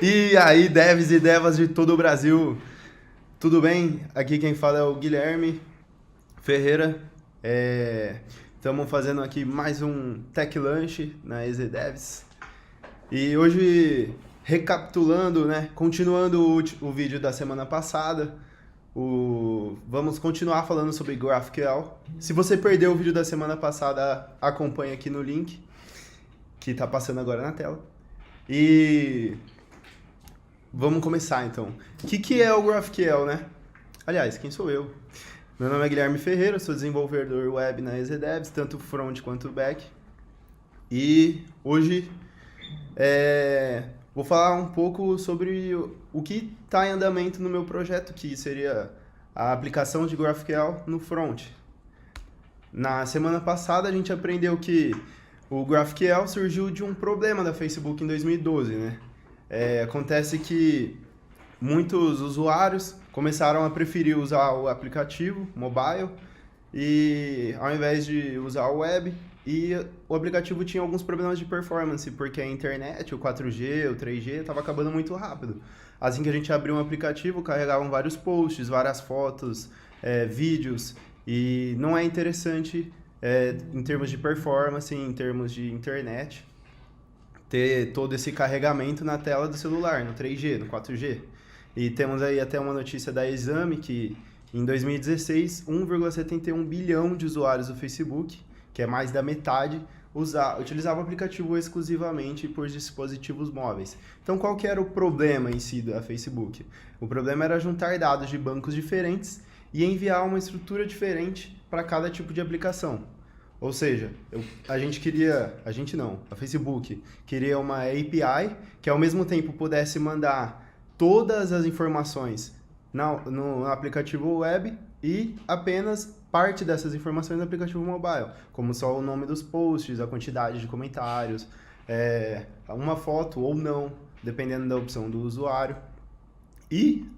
E aí, devs e devas de todo o Brasil, tudo bem? Aqui quem fala é o Guilherme Ferreira. Estamos fazendo aqui mais um Tech Lunch na EZ Devs. E hoje, recapitulando, né? Continuando o vídeo da semana passada, vamos continuar falando sobre GraphQL. Se você perdeu o vídeo da semana passada, acompanhe aqui no link que está passando agora na tela. E vamos começar então. O que é o GraphQL, né? Aliás, quem sou eu? Meu nome é Guilherme Ferreira, sou desenvolvedor web na EZDevs, tanto front quanto back. E hoje vou falar um pouco sobre o que está em andamento no meu projeto, que seria a aplicação de GraphQL no front. Na semana passada a gente aprendeu que o GraphQL surgiu de um problema da Facebook em 2012, né? Acontece que muitos usuários começaram a preferir usar o aplicativo mobile e ao invés de usar o web, e o aplicativo tinha alguns problemas de performance, porque a internet, o 4G, o 3G, estava acabando muito rápido. Assim que a gente abriu um aplicativo, carregavam vários posts, várias fotos, vídeos, e não é interessante em termos de performance, em termos de internet, ter todo esse carregamento na tela do celular, no 3G, no 4G. E temos aí até uma notícia da Exame que em 2016, 1,71 bilhão de usuários do Facebook, que é mais da metade, utilizava o aplicativo exclusivamente por dispositivos móveis. Então, qual que era o problema em si da Facebook? O problema era juntar dados de bancos diferentes e enviar uma estrutura diferente para cada tipo de aplicação. Ou seja, a Facebook queria uma API que ao mesmo tempo pudesse mandar todas as informações no aplicativo web e apenas parte dessas informações no aplicativo mobile, como só o nome dos posts, a quantidade de comentários, uma foto ou não, dependendo da opção do usuário. E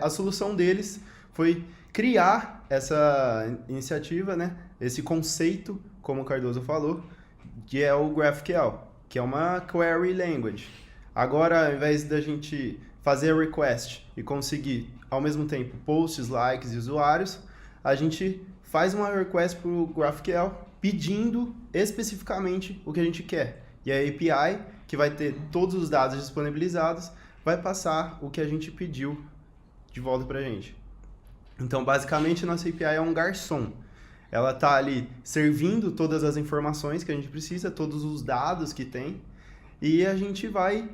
a solução deles foi criar essa iniciativa, né? Esse conceito, como o Cardoso falou, que é o GraphQL, que é uma query language. Agora, ao invés da gente fazer a request e conseguir, ao mesmo tempo, posts, likes e usuários, a gente faz uma request para o GraphQL pedindo especificamente o que a gente quer. E a API, que vai ter todos os dados disponibilizados, vai passar o que a gente pediu de volta para a gente. Então, basicamente, a nossa API é um garçom. Ela está ali servindo todas as informações que a gente precisa, todos os dados que tem, e a gente vai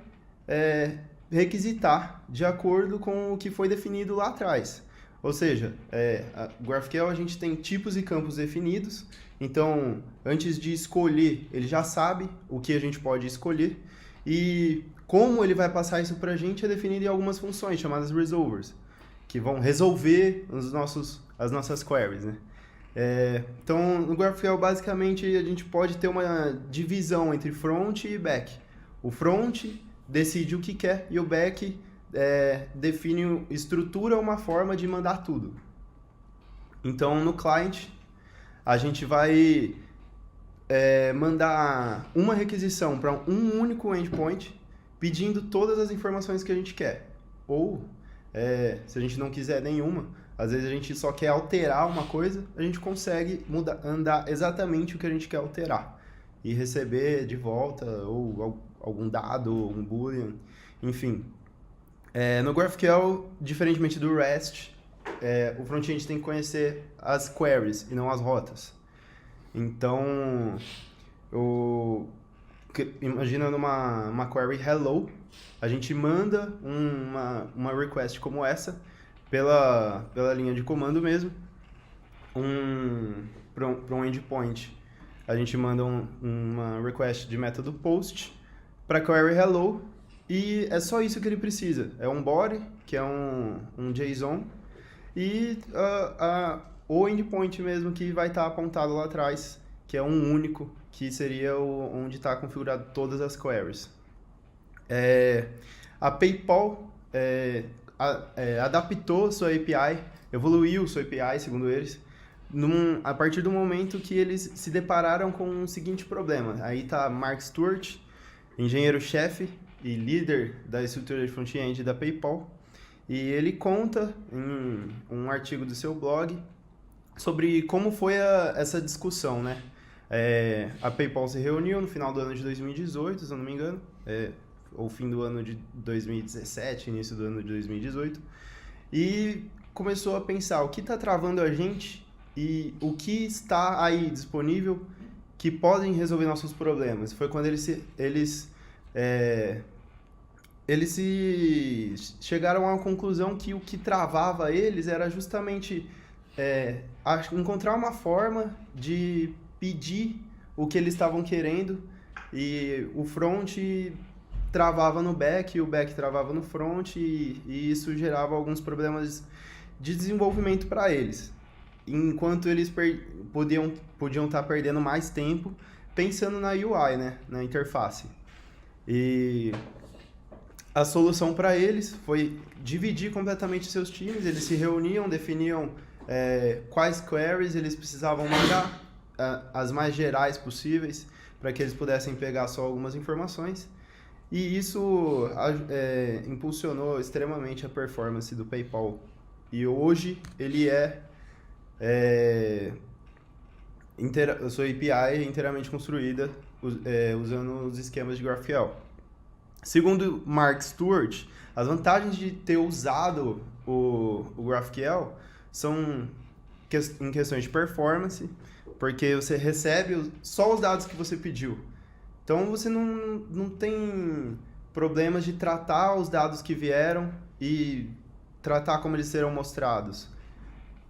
requisitar de acordo com o que foi definido lá atrás. Ou seja, o GraphQL a gente tem tipos e campos definidos, então, antes de escolher, ele já sabe o que a gente pode escolher, e como ele vai passar isso para a gente é definido em algumas funções, chamadas resolvers, que vão resolver as nossas queries, né? Então, no GraphQL, basicamente, a gente pode ter uma divisão entre front e back. O front decide o que quer e o back define, estrutura uma forma de mandar tudo. Então, no client, a gente vai mandar uma requisição para um único endpoint, pedindo todas as informações que a gente quer. Ou, se a gente não quiser nenhuma, às vezes a gente só quer alterar uma coisa, a gente consegue andar exatamente o que a gente quer alterar e receber de volta ou algum dado, um boolean, enfim. No GraphQL, diferentemente do REST, o front-end tem que conhecer as queries e não as rotas. Então, imagina numa query hello, a gente manda uma request como essa, pela linha de comando mesmo, para um endpoint. A gente manda uma request de método post para query hello e é só isso que ele precisa. É um body, que é um JSON, e o endpoint mesmo que vai estar apontado lá atrás, que é um único, que seria onde está configurado todas as queries. A PayPal adaptou sua API, evoluiu sua API, segundo eles, a partir do momento que eles se depararam com o seguinte problema. Aí está Mark Stewart, engenheiro-chefe e líder da estrutura de front-end da PayPal. E ele conta em um artigo do seu blog sobre como foi essa discussão, né? A PayPal se reuniu no final do ano de 2018, se eu não me engano, ou fim do ano de 2017, início do ano de 2018, e começou a pensar o que está travando a gente e o que está aí disponível que podem resolver nossos problemas. Foi quando eles se chegaram à conclusão que o que travava eles era justamente encontrar uma forma de pedir o que eles estavam querendo, e o front travava no back, e o back travava no front, e isso gerava alguns problemas de desenvolvimento para eles, enquanto eles podiam estar perdendo mais tempo pensando na UI, né, na interface. E a solução para eles foi dividir completamente seus times. Eles se reuniam, definiam quais queries eles precisavam mandar, as mais gerais possíveis, para que eles pudessem pegar só algumas informações. E isso impulsionou extremamente a performance do PayPal. E hoje ele a sua API é inteiramente construída usando os esquemas de GraphQL. Segundo Mark Stewart, as vantagens de ter usado o GraphQL são em questões de performance, porque você recebe só os dados que você pediu. Então você não tem problemas de tratar os dados que vieram e tratar como eles serão mostrados.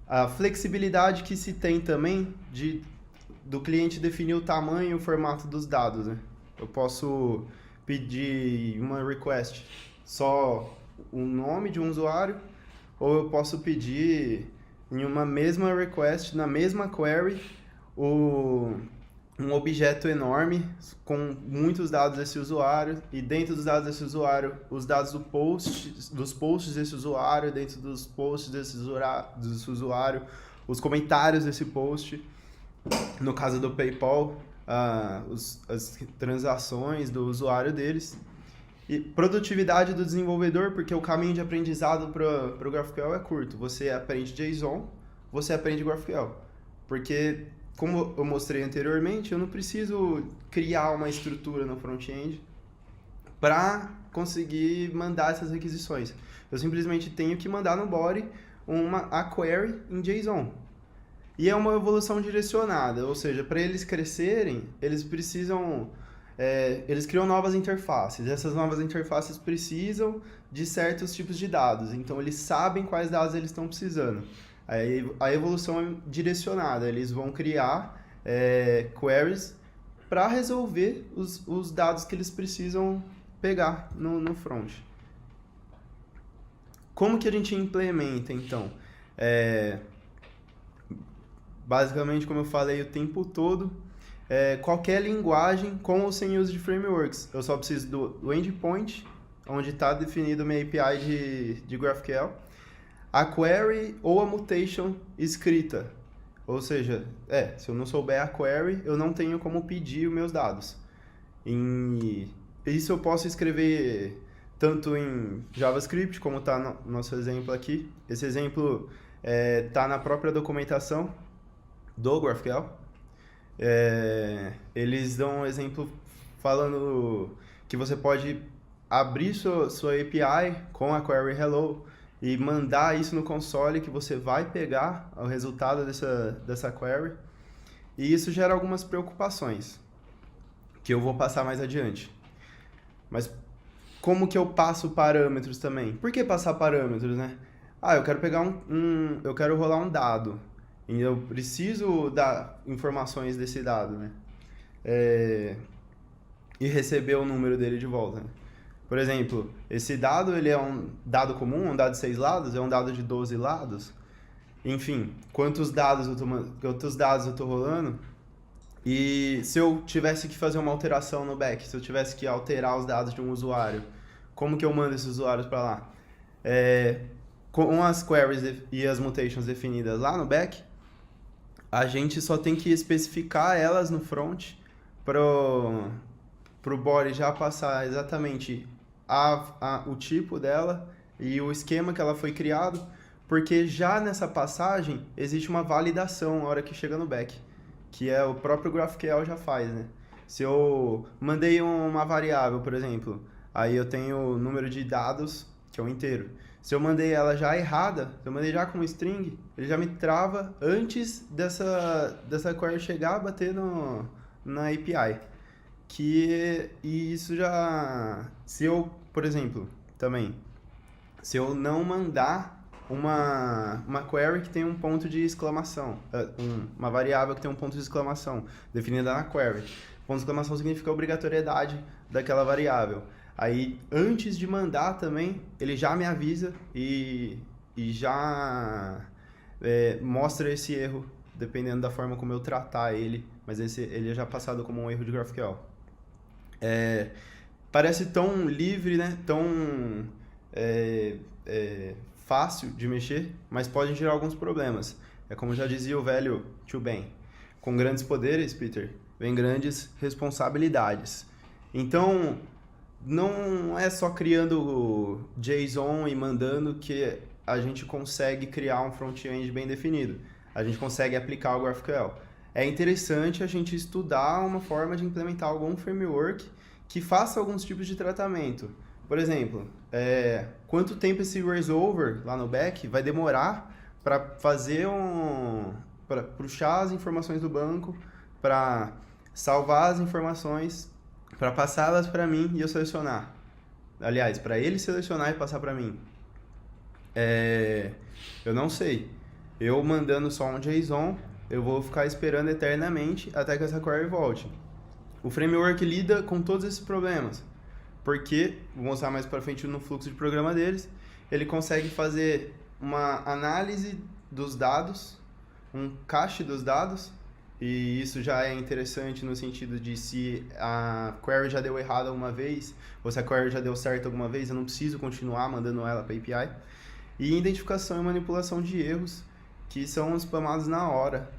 A flexibilidade que se tem também do cliente definir o tamanho e o formato dos dados, né? Eu posso pedir uma request só o nome de um usuário, ou eu posso pedir em uma mesma request, na mesma query, um objeto enorme com muitos dados desse usuário, e dentro dos dados desse usuário, os dados dos posts desse usuário, dentro dos posts desse usuário, os comentários desse post. No caso do PayPal, as transações do usuário deles. E produtividade do desenvolvedor, porque o caminho de aprendizado para o GraphQL é curto. Você aprende JSON, você aprende GraphQL. Porque, como eu mostrei anteriormente, eu não preciso criar uma estrutura no front-end para conseguir mandar essas requisições. Eu simplesmente tenho que mandar no body a query em JSON. E é uma evolução direcionada, ou seja, para eles crescerem, eles precisam... eles criam novas interfaces. Essas novas interfaces precisam de certos tipos de dados. Então, eles sabem quais dados eles estão precisando. A evolução é direcionada. Eles vão criar queries para resolver os dados que eles precisam pegar no front. Como que a gente implementa, então? Basicamente, como eu falei o tempo todo, qualquer linguagem com ou sem uso de frameworks. Eu só preciso do endpoint, onde está definido minha API de GraphQL, a query ou a mutation escrita. Ou seja, se eu não souber a query, eu não tenho como pedir os meus dados. Isso eu posso escrever tanto em JavaScript, como está no nosso exemplo aqui. Esse exemplo está na própria documentação do GraphQL. Eles dão um exemplo falando que você pode abrir sua API com a query hello e mandar isso no console, que você vai pegar o resultado dessa query. E isso gera algumas preocupações, que eu vou passar mais adiante. Mas como que eu passo parâmetros também? Por que passar parâmetros, né? Eu quero pegar eu quero rolar um dado. E eu preciso dar informações desse dado, né? E receber o número dele de volta, né? Por exemplo, esse dado, ele é um dado comum, um dado de 6 lados, é um dado de 12 lados. Enfim, quantos dados eu estou rolando? E se eu tivesse que fazer uma alteração no back, se eu tivesse que alterar os dados de um usuário, como que eu mando esses usuários para lá? Com as queries e as mutations definidas lá no back, a gente só tem que especificar elas no front pro body já passar exatamente o tipo dela e o esquema que ela foi criado, porque já nessa passagem existe uma validação na hora que chega no back, que é o próprio GraphQL já faz, né? Se eu mandei uma variável, por exemplo, aí eu tenho o número de dados, que é um inteiro. Se eu mandei ela já errada, se eu mandei já com string, ele já me trava antes dessa query chegar a bater na API. E isso já... Se eu, por exemplo, também, se eu não mandar uma query que tem um ponto de exclamação, uma variável que tem um ponto de exclamação definida na query. Ponto de exclamação significa a obrigatoriedade daquela variável. Aí, antes de mandar também, ele já me avisa e já mostra esse erro, dependendo da forma como eu tratar ele, mas ele é já passado como um erro de GraphQL. Parece tão livre, né? Tão fácil de mexer, mas pode gerar alguns problemas. É como já dizia o velho tio Ben, com grandes poderes, Peter, vem grandes responsabilidades. Então, não é só criando JSON e mandando que a gente consegue criar um front-end bem definido. A gente consegue aplicar o GraphQL. É interessante a gente estudar uma forma de implementar algum framework que faça alguns tipos de tratamento. Por exemplo, quanto tempo esse resolver lá no back vai demorar para fazer para puxar as informações do banco, para salvar as informações, para passá-las para mim e eu selecionar. Aliás, para ele selecionar e passar para mim. Eu não sei. Eu mandando só um JSON, eu vou ficar esperando eternamente até que essa query volte. O framework lida com todos esses problemas, porque, vou mostrar mais para frente no fluxo de programa deles, ele consegue fazer uma análise dos dados, um cache dos dados, e isso já é interessante no sentido de se a query já deu errado alguma vez, ou se a query já deu certo alguma vez, eu não preciso continuar mandando ela para a API. E identificação e manipulação de erros, que são spamados na hora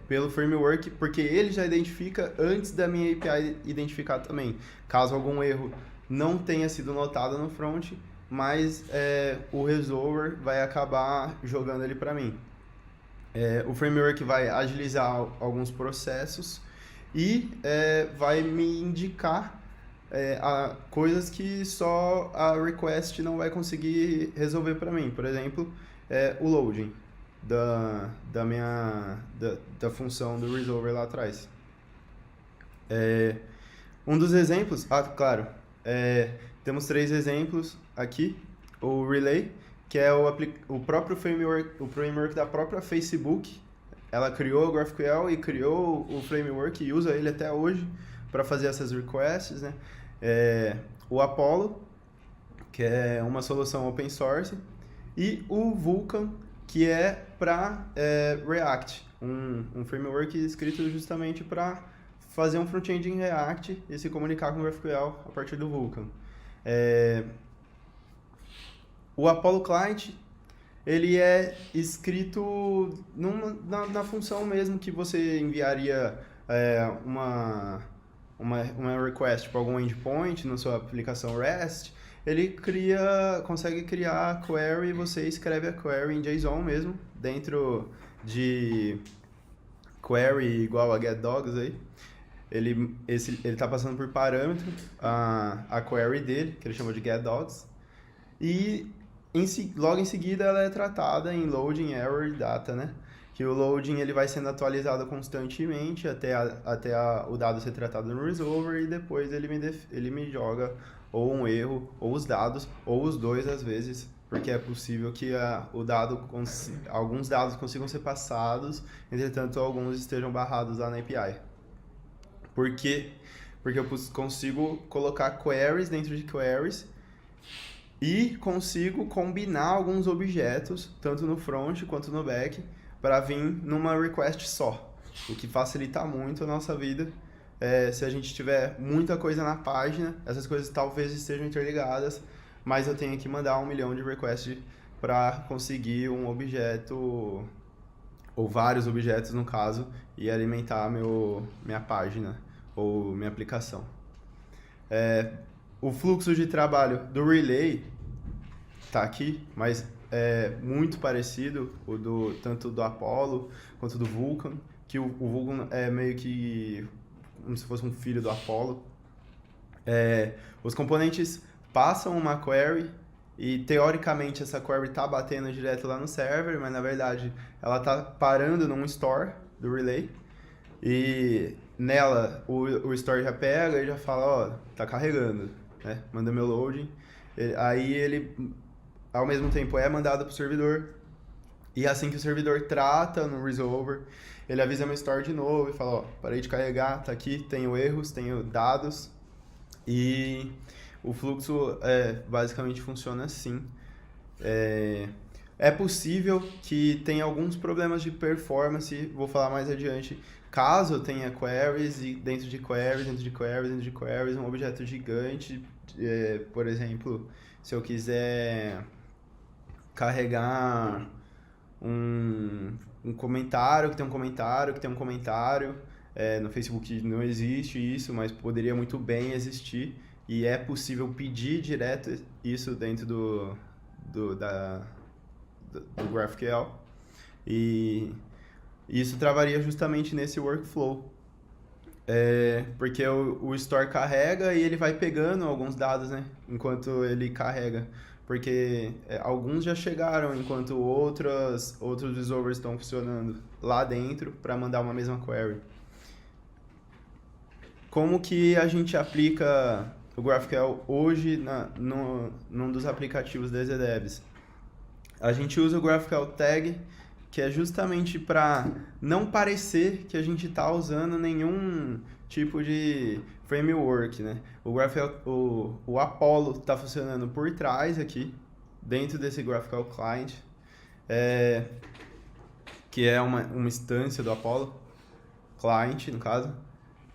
pelo framework, porque ele já identifica antes da minha API identificar também. Caso algum erro não tenha sido notado no front, mas o resolver vai acabar jogando ele para mim. O framework vai agilizar alguns processos e vai me indicar coisas que só a request não vai conseguir resolver para mim. Por exemplo, o loading da função do resolver lá atrás. Um dos exemplos, claro, temos 3 exemplos aqui. O Relay, que é o próprio framework da própria Facebook. Ela criou o GraphQL e criou o framework e usa ele até hoje para fazer essas requests, né? O Apollo, que é uma solução open source, e o Vulkan, que é para React, um framework escrito justamente para fazer um front-end em React e se comunicar com o GraphQL a partir do Vulkan. O Apollo Client, ele é escrito na função mesmo que você enviaria uma request para algum endpoint na sua aplicação REST. Ele consegue criar a query e você escreve a query em JSON mesmo, dentro de query igual a getDogs aí. Ele está passando por parâmetro a query dele, que ele chama de getDogs, e logo em seguida ela é tratada em loading, error e data, né? Que o loading ele vai sendo atualizado constantemente até o dado ser tratado no resolver e depois ele me joga ou um erro, ou os dados, ou os dois às vezes, porque é possível que alguns dados consigam ser passados, entretanto alguns estejam barrados lá na API. Por quê? Porque eu consigo colocar queries dentro de queries e consigo combinar alguns objetos, tanto no front quanto no back, para vir numa request só, o que facilita muito a nossa vida. Se a gente tiver muita coisa na página, essas coisas talvez estejam interligadas, mas eu tenho que mandar 1 milhão de requests para conseguir um objeto, ou vários objetos no caso, e alimentar minha página ou minha aplicação. o fluxo de trabalho do Relay tá aqui, mas é muito parecido tanto do Apollo quanto do Vulkan, que o Vulkan é meio que como se fosse um filho do Apollo. Os componentes passam uma query e, teoricamente, essa query está batendo direto lá no server, mas, na verdade, ela está parando num store do Relay e nela o store já pega e já fala, ó, tá carregando, né? Manda meu loading. Aí ele, ao mesmo tempo, é mandado para o servidor e assim que o servidor trata no resolver, ele avisa meu store de novo e fala, ó, parei de carregar, tá aqui, tenho erros, tenho dados. E o fluxo basicamente funciona assim. É possível que tenha alguns problemas de performance, vou falar mais adiante, caso tenha queries e dentro de queries, dentro de queries, dentro de queries, um objeto gigante. Por exemplo, se eu quiser carregar um comentário, que tem um comentário, que tem um comentário. No Facebook não existe isso, mas poderia muito bem existir. E é possível pedir direto isso dentro do GraphQL. E isso travaria justamente nesse workflow. Porque o store carrega e ele vai pegando alguns dados, né, enquanto ele carrega. Porque alguns já chegaram, enquanto outros resolvers estão funcionando lá dentro para mandar uma mesma query. Como que a gente aplica o GraphQL hoje num dos aplicativos da EasyDevs? A gente usa o GraphQL Tag, que é justamente para não parecer que a gente está usando nenhum tipo de framework, né? O Apollo está funcionando por trás aqui, dentro desse GraphQL Client, que é uma instância do Apollo Client, no caso.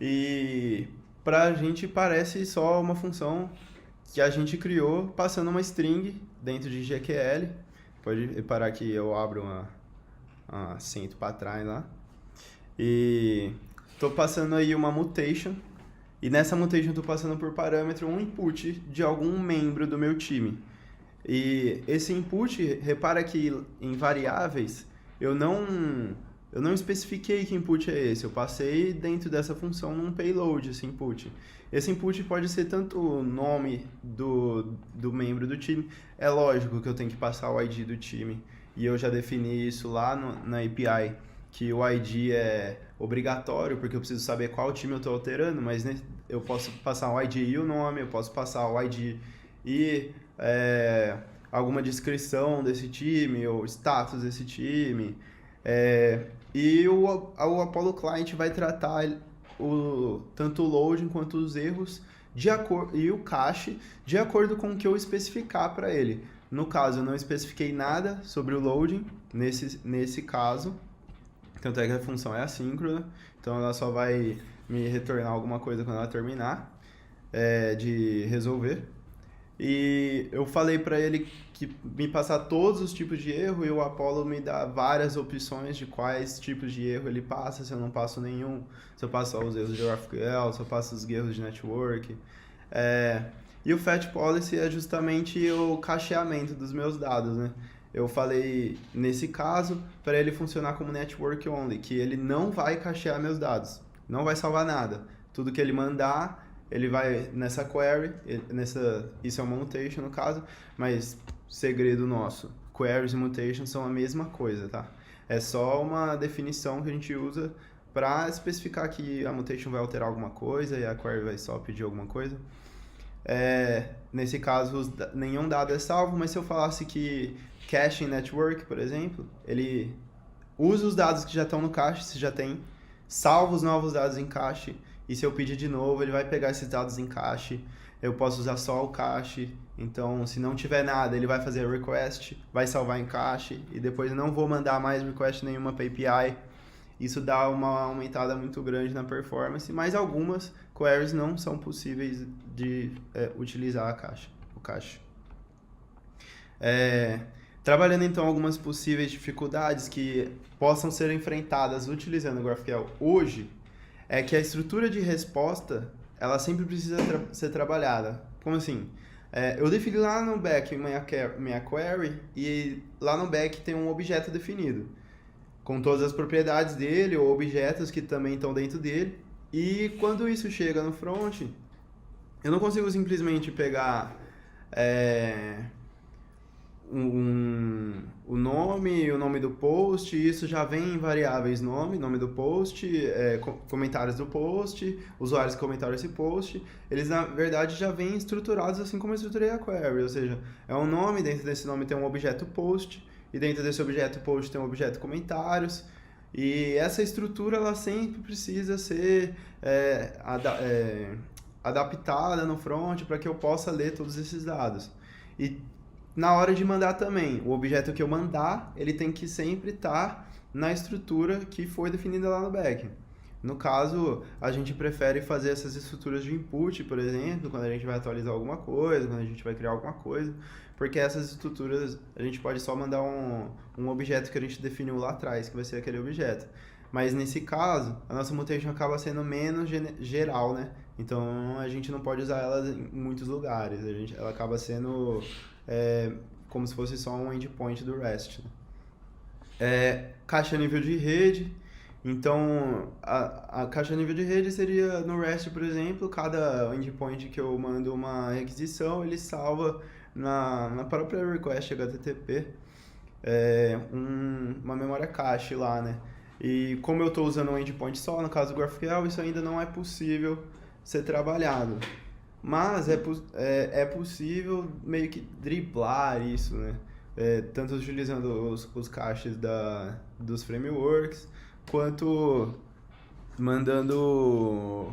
E pra gente parece só uma função que a gente criou passando uma string dentro de GQL. Pode reparar que eu abro um acento para trás lá. E estou passando aí uma mutation. E nessa mutation estou passando por parâmetro um input de algum membro do meu time. E esse input, repara que em variáveis eu não especifiquei que input é esse, eu passei dentro dessa função num payload esse input. Esse input pode ser tanto o nome do membro do time, é lógico que eu tenho que passar o ID do time, e eu já defini isso lá na API, que o ID é obrigatório, porque eu preciso saber qual time eu estou alterando, mas né, eu posso passar o ID e o nome, eu posso passar o ID e alguma descrição desse time, ou status desse time. E o Apollo Client vai tratar tanto o loading quanto os erros e o cache de acordo com o que eu especificar para ele. No caso, eu não especifiquei nada sobre o loading nesse caso, tanto é que a função é assíncrona, então ela só vai me retornar alguma coisa quando ela terminar de resolver. E eu falei para ele que me passar todos os tipos de erro e o Apollo me dá várias opções de quais tipos de erro ele passa, se eu não passo nenhum, se eu passo só os erros de GraphQL, se eu passo os erros de network. E o Fetch Policy é justamente o cacheamento dos meus dados, né? Eu falei, nesse caso, para ele funcionar como network only, que ele não vai cachear meus dados, não vai salvar nada. Tudo que ele mandar, ele vai nessa query, isso é uma mutation no caso, mas segredo nosso, queries e mutations são a mesma coisa, tá? É só uma definição que a gente usa para especificar que a mutation vai alterar alguma coisa e a query vai só pedir alguma coisa. Nesse caso, nenhum dado é salvo, mas se eu falasse que caching network, por exemplo, ele usa os dados que já estão no cache, se já tem, salva os novos dados em cache, e se eu pedir de novo, ele vai pegar esses dados em cache, eu posso usar só o cache, então se não tiver nada, ele vai fazer request, vai salvar em cache, e depois eu não vou mandar mais request nenhuma para API. Isso dá uma aumentada muito grande na performance, mas algumas queries não são possíveis de utilizar o cache. Trabalhando então algumas possíveis dificuldades que possam ser enfrentadas utilizando o GraphQL hoje, é que a estrutura de resposta ela sempre precisa ser trabalhada. Como assim? Eu defini lá no back minha query e lá no back tem um objeto definido, com todas as propriedades dele ou objetos que também estão dentro dele. E quando isso chega no front, eu não consigo simplesmente pegar o nome e o nome do post, e isso já vem em variáveis nome do post, comentários do post, usuários que comentaram esse post. Eles, na verdade, já vêm estruturados assim como eu estruturei a query, ou seja, é um nome, dentro desse nome tem um objeto post, e dentro desse objeto post tem um objeto comentários, e essa estrutura ela sempre precisa ser adaptada no front para que eu possa ler todos esses dados. E na hora de mandar também, o objeto que eu mandar, ele tem que sempre estar na estrutura que foi definida lá no back. No caso, a gente prefere fazer essas estruturas de input, por exemplo, quando a gente vai atualizar alguma coisa, quando a gente vai criar alguma coisa, porque essas estruturas a gente pode só mandar um objeto que a gente definiu lá atrás, que vai ser aquele objeto. Mas nesse caso, a nossa mutation acaba sendo menos geral, né? Então a gente não pode usar ela em muitos lugares, ela acaba sendo como se fosse só um endpoint do REST. Caixa nível de rede. Então, a caixa nível de rede seria no REST, por exemplo, cada endpoint que eu mando uma requisição, ele salva na própria request HTTP uma memória cache lá, né? E como eu estou usando um endpoint só, no caso do GraphQL, isso ainda não é possível ser trabalhado. Mas é possível meio que driblar isso, né? Tanto utilizando os caches dos frameworks, quanto mandando...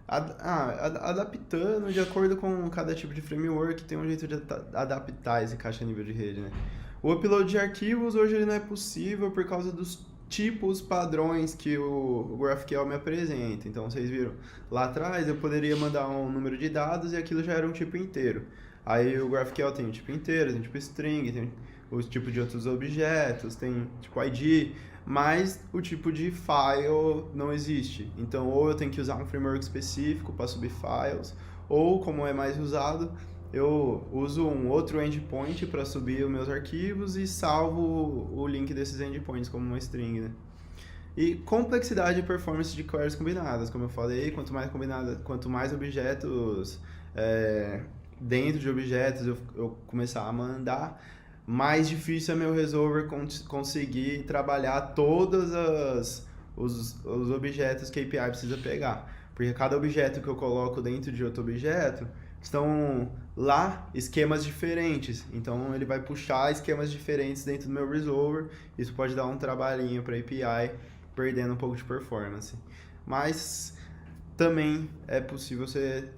adaptando de acordo com cada tipo de framework, tem um jeito de adaptar esse caixa nível de rede, né? O upload de arquivos hoje ele não é possível por causa dos tipos padrões que o GraphQL me apresenta. Então, vocês viram, lá atrás eu poderia mandar um número de dados e aquilo já era um tipo inteiro. Aí o GraphQL tem um tipo inteiro, tem tipo string, tem os tipos de outros objetos, tem tipo ID, mas o tipo de file não existe. Então, ou eu tenho que usar um framework específico para subir files, ou, como é mais usado, eu uso um outro endpoint para subir os meus arquivos e salvo o link desses endpoints como uma string, né? E complexidade e performance de queries combinadas, como eu falei, quanto mais objetos dentro de objetos eu começar a mandar, mais difícil é meu resolver conseguir trabalhar todos os objetos que a API precisa pegar. Porque cada objeto que eu coloco dentro de outro objeto, estão lá esquemas diferentes, então ele vai puxar esquemas diferentes dentro do meu resolver. Isso pode dar um trabalhinho para a API, perdendo um pouco de performance, mas também é possível você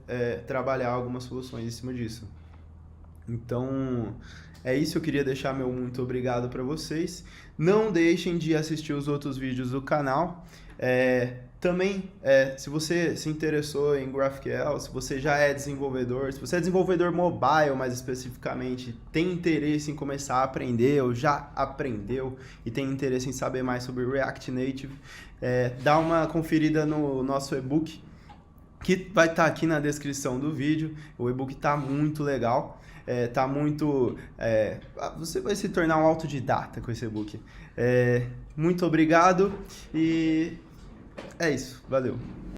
trabalhar algumas soluções em cima disso. Então é isso, eu queria deixar meu muito obrigado para vocês. Não deixem de assistir os outros vídeos do canal. Também, se você se interessou em GraphQL, se você já é desenvolvedor, se você é desenvolvedor mobile mais especificamente, tem interesse em começar a aprender ou já aprendeu e tem interesse em saber mais sobre React Native, dá uma conferida no nosso e-book, que vai estar aqui na descrição do vídeo. O e-book está muito legal, você vai se tornar um autodidata com esse e-book. Muito obrigado e é isso, valeu.